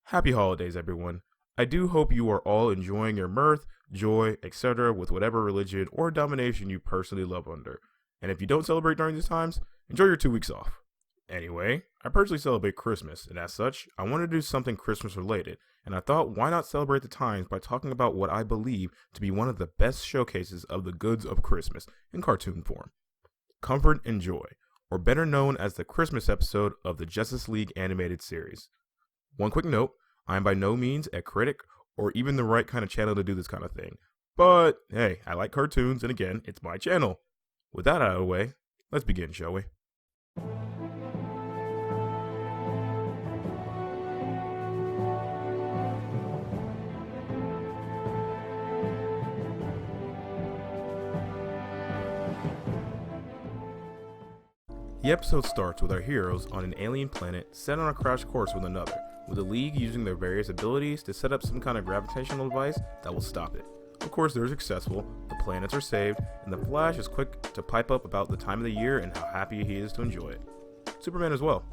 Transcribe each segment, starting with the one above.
Happy holidays, everyone. I do hope you are all enjoying your mirth, joy, etc. with whatever religion or domination you personally love under. And if you don't celebrate during these times, enjoy your 2 weeks off. Anyway, I personally celebrate Christmas, and as such, I wanted to do something Christmas related, and I thought why not celebrate the times by talking about what I believe to be one of the best showcases of the goods of Christmas in cartoon form. Comfort and Joy, or better known as the Christmas episode of the Justice League animated series. One quick note, I am by no means a critic or even the right kind of channel to do this kind of thing. But hey, I like cartoons, and again, it's my channel. With that out of the way, let's begin, shall we? The episode starts with our heroes on an alien planet set on a crash course with another, with the League using their various abilities to set up some kind of gravitational device that will stop it. Of course, they're successful, the planets are saved, and the Flash is quick to pipe up about the time of the year and how happy he is to enjoy it. Superman as well.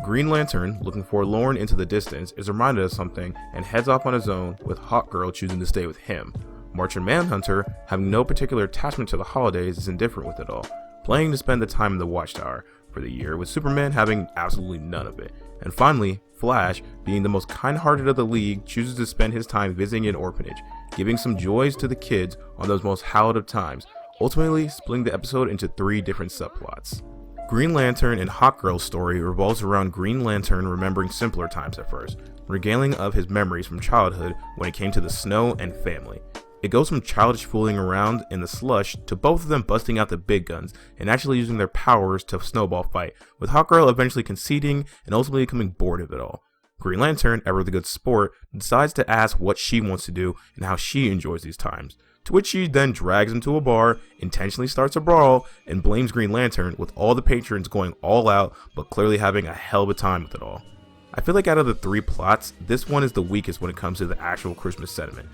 Green Lantern, looking forlorn into the distance, is reminded of something and heads off on his own, with Hawkgirl choosing to stay with him. Martian Manhunter, having no particular attachment to the holidays, is indifferent with it all, planning to spend the time in the Watchtower for the year, with Superman having absolutely none of it. And finally, Flash, being the most kind-hearted of the League, chooses to spend his time visiting an orphanage, giving some joys to the kids on those most hallowed of times, ultimately splitting the episode into 3 different subplots. Green Lantern and Hawkgirl's story revolves around Green Lantern remembering simpler times at first, regaling of his memories from childhood when it came to the snow and family. It goes from childish fooling around in the slush to both of them busting out the big guns and actually using their powers to snowball fight, with Hawkgirl eventually conceding and ultimately becoming bored of it all. Green Lantern, ever the good sport, decides to ask what she wants to do and how she enjoys these times, to which she then drags him to a bar, intentionally starts a brawl, and blames Green Lantern, with all the patrons going all out but clearly having a hell of a time with it all. I feel like out of the 3 plots, this one is the weakest when it comes to the actual Christmas sentiment.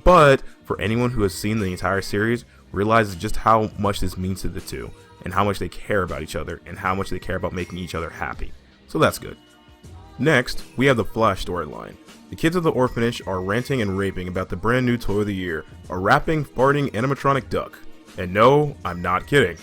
But for anyone who has seen the entire series, realizes just how much this means to the two, and how much they care about each other, and how much they care about making each other happy. So that's good. Next, we have the Flash storyline. The kids of the orphanage are ranting and raving about the brand new toy of the year, a rapping, farting animatronic duck. And no, I'm not kidding.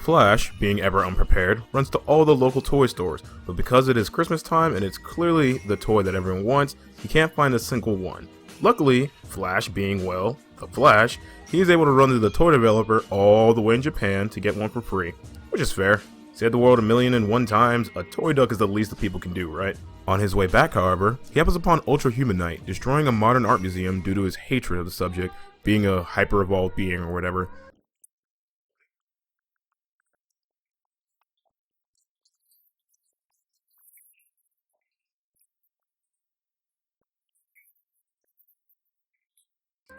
Flash, being ever unprepared, runs to all the local toy stores, but because it is Christmas time and it's clearly the toy that everyone wants, he can't find a single one. Luckily, Flash being, well, the Flash, he is able to run to the toy developer all the way in Japan to get one for free, which is fair. Save the world 1,000,001 times, a toy duck is the least that people can do, right? On his way back, however, he happens upon Ultra Human Knight, destroying a modern art museum due to his hatred of the subject, being a hyper-evolved being or whatever.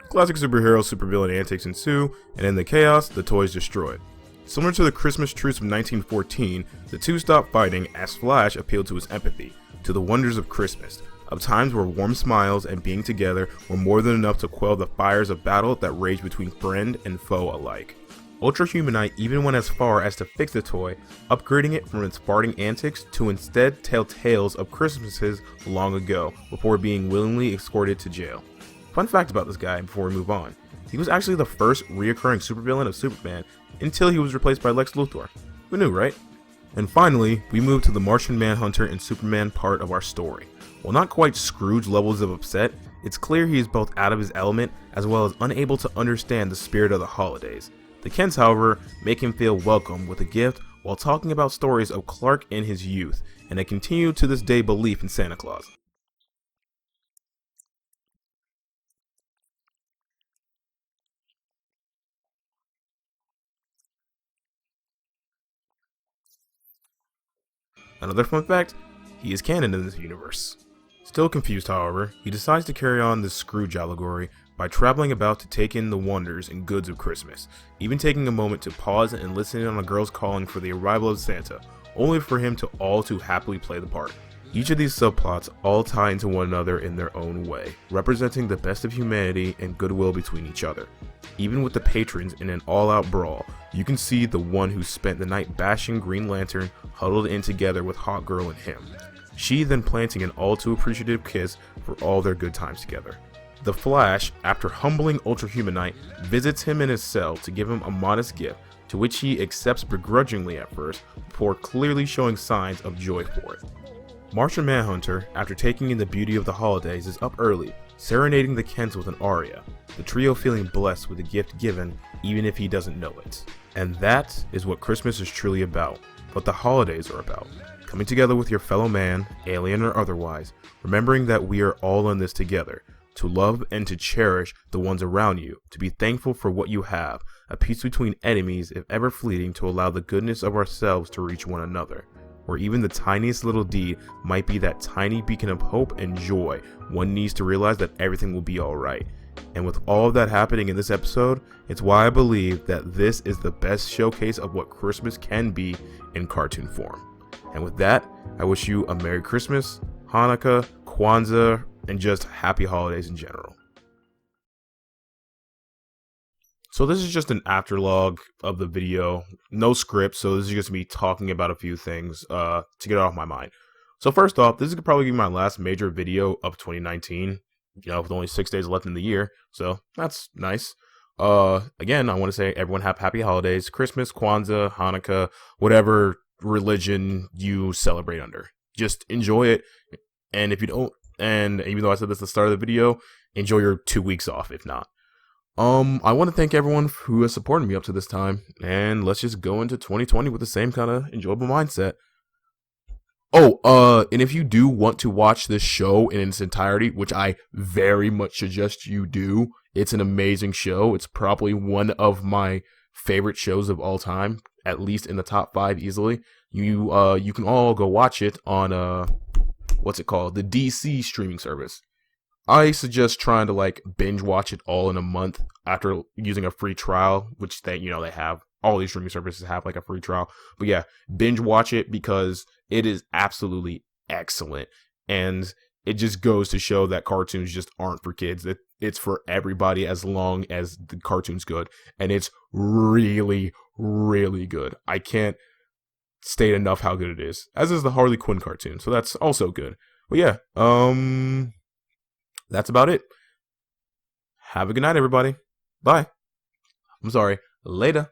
Classic superhero supervillain antics ensue, and in the chaos, the toy is destroyed. Similar to the Christmas truce of 1914, the two stop fighting as Flash appealed to his empathy, to the wonders of Christmas, of times where warm smiles and being together were more than enough to quell the fires of battle that raged between friend and foe alike. Ultra Human Knight even went as far as to fix the toy, upgrading it from its farting antics to instead tell tales of Christmases long ago, before being willingly escorted to jail. Fun fact about this guy before we move on, he was actually the first reoccurring supervillain of Superman until he was replaced by Lex Luthor. Who knew, right? And finally, we move to the Martian Manhunter and Superman part of our story. While not quite Scrooge levels of upset, it's clear he is both out of his element as well as unable to understand the spirit of the holidays. The Kents, however, make him feel welcome with a gift while talking about stories of Clark in his youth and a continued to this day belief in Santa Claus. Another fun fact, he is canon in this universe. Still confused, however, he decides to carry on this Scrooge allegory by traveling about to take in the wonders and goods of Christmas, even taking a moment to pause and listen in on a girl's calling for the arrival of Santa, only for him to all too happily play the part. Each of these subplots all tie into one another in their own way, representing the best of humanity and goodwill between each other. Even with the patrons in an all-out brawl, you can see the one who spent the night bashing Green Lantern huddled in together with Hot Girl and him. She then planting an all too appreciative kiss for all their good times together. The Flash, after humbling Ultra Humanite, visits him in his cell to give him a modest gift, to which he accepts begrudgingly at first, before clearly showing signs of joy for it. Martian Manhunter, after taking in the beauty of the holidays, is up early, serenading the Kents with an aria, the trio feeling blessed with the gift given, even if he doesn't know it. And that is what Christmas is truly about, what the holidays are about. Coming together with your fellow man, alien or otherwise, remembering that we are all in this together, to love and to cherish the ones around you, to be thankful for what you have, a peace between enemies if ever fleeting, to allow the goodness of ourselves to reach one another, where even the tiniest little deed might be that tiny beacon of hope and joy one needs to realize that everything will be alright. And with all of that happening in this episode, it's why I believe that this is the best showcase of what Christmas can be in cartoon form. And with that, I wish you a Merry Christmas, Hanukkah, Kwanzaa, and just happy holidays in general. So this is just an afterlog of the video, no script, so this is just me talking about a few things to get it off my mind. So first off, this is probably be my last major video of 2019, with only 6 days left in the year, so that's nice. Again, I want to say everyone have happy holidays, Christmas, Kwanzaa, Hanukkah, whatever religion you celebrate under. Just enjoy it, and if you don't, and even though I said this at the start of the video, enjoy your 2 weeks off if not. I want to thank everyone who has supported me up to this time, and let's just go into 2020 with the same kind of enjoyable mindset. Oh, and if you do want to watch this show in its entirety, which I very much suggest you do, it's an amazing show. It's probably one of my favorite shows of all time, at least in the top 5 easily. You can all go watch it on what's it called? The DC streaming service. I suggest trying to binge watch it all in a month after using a free trial, which they have. All these streaming services have a free trial. But yeah, binge watch it because it is absolutely excellent. And it just goes to show that cartoons just aren't for kids. It's for everybody as long as the cartoon's good. And it's really, really good. I can't state enough how good it is. As is the Harley Quinn cartoon. So that's also good. But yeah, that's about it. Have a good night, everybody. Bye. I'm sorry. Later.